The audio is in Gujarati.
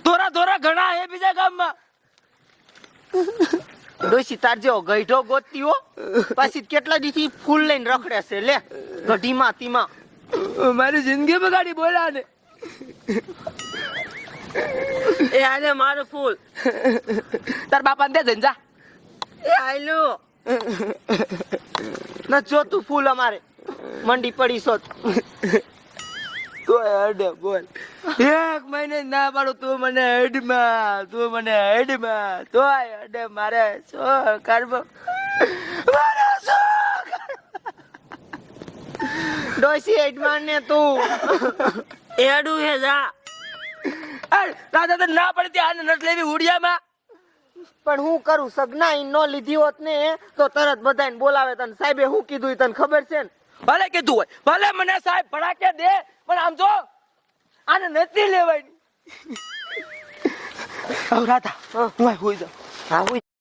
ધોરા ધોરા ઘણા હે બીજા ગામમાં. ડોશી તાર જેવો ગઈઢો ગોતતી હો, પાછી કેટલા દીથી ફૂલ લઈને રખડે છે. લે ગઢીમાં તીમાં મારી જિંદગી બગાડી બોલ્યા ને. એ આને મારું ફૂલ. તાર બાપાને દે જઈને જા. એ આયલો ન જોતું ફૂલ અમારે મંડી પડી સોત. તોય અડે બોલ. એક મહિને ના પાડું તું મને અડમાં, તું મને અડમાં, તોય અડે. મારે શું કરવું, મારે શું ડોશી એડમાન ને તું એડું હે જા. રાજા તો ના પડતી આને નટ લેવી ઉડિયામાં. પણ હું કરું, સગના ઈ નો લીધી હોત ને તો તરત બધાને બોલાવે. તને સાહેબે શું કીધું તને ખબર છે ને? ભલે કીધું હોય, ભલે મને સાહેબ ભડાકે દે, પણ આમ જો આને નથી લેવાની. હવે રાધા હું હોઈ જાઉં. હા હું